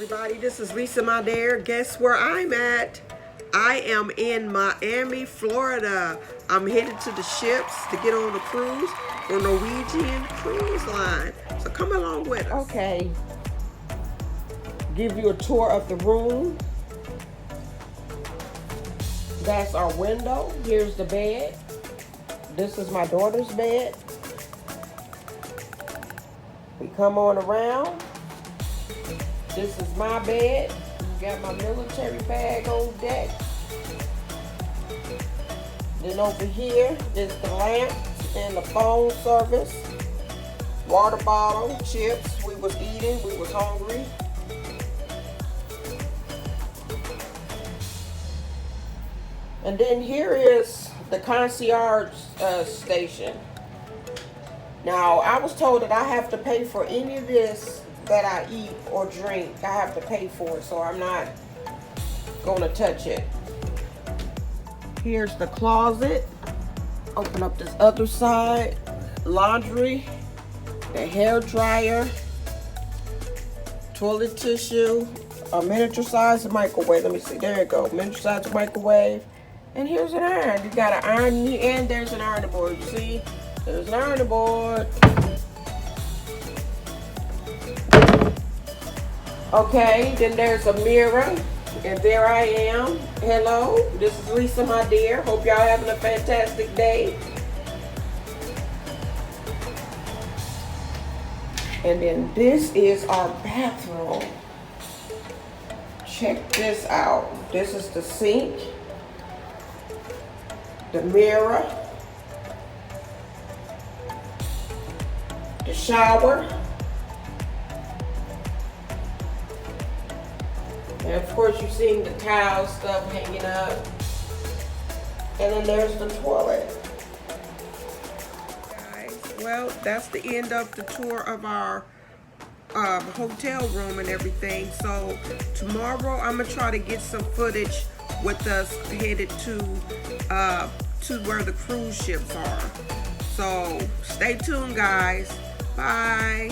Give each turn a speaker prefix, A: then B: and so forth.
A: Everybody, this is Lisa, my dear. Guess where I'm at? I am in Miami, Florida. I'm headed to the ships to get on a cruise for Norwegian Cruise Line. So come along with us. Okay. Give you a tour of the room. That's our window. Here's the bed. This is my daughter's bed. We come on around. This is my bed. Got my military bag on deck. Then over here is the lamp and the phone service. Water bottle, chips. We was eating. We was hungry. And then here is the concierge station. Now, I was told that I have to pay for any of this that I eat or drink. I have to pay for it, so I'm not gonna touch it. Here's the closet. Open up this other side. Laundry, the hair dryer, toilet tissue, a miniature size microwave. Let me see, there you go, miniature size microwave. And here's an iron. You got an iron and there's an ironing board. You see, there's an ironing board. Okay, then there's a mirror, and there I am. Hello, this is Lisa, my dear. Hope y'all having a fantastic day. And then this is our bathroom. Check this out. This is the sink, the mirror, the shower. And of course, you've seen the towel stuff hanging up. And then there's the toilet. Guys, well, that's the end of the tour of our hotel room and everything. So tomorrow, I'm gonna try to get some footage with us headed to where the cruise ships are. So stay tuned, guys. Bye.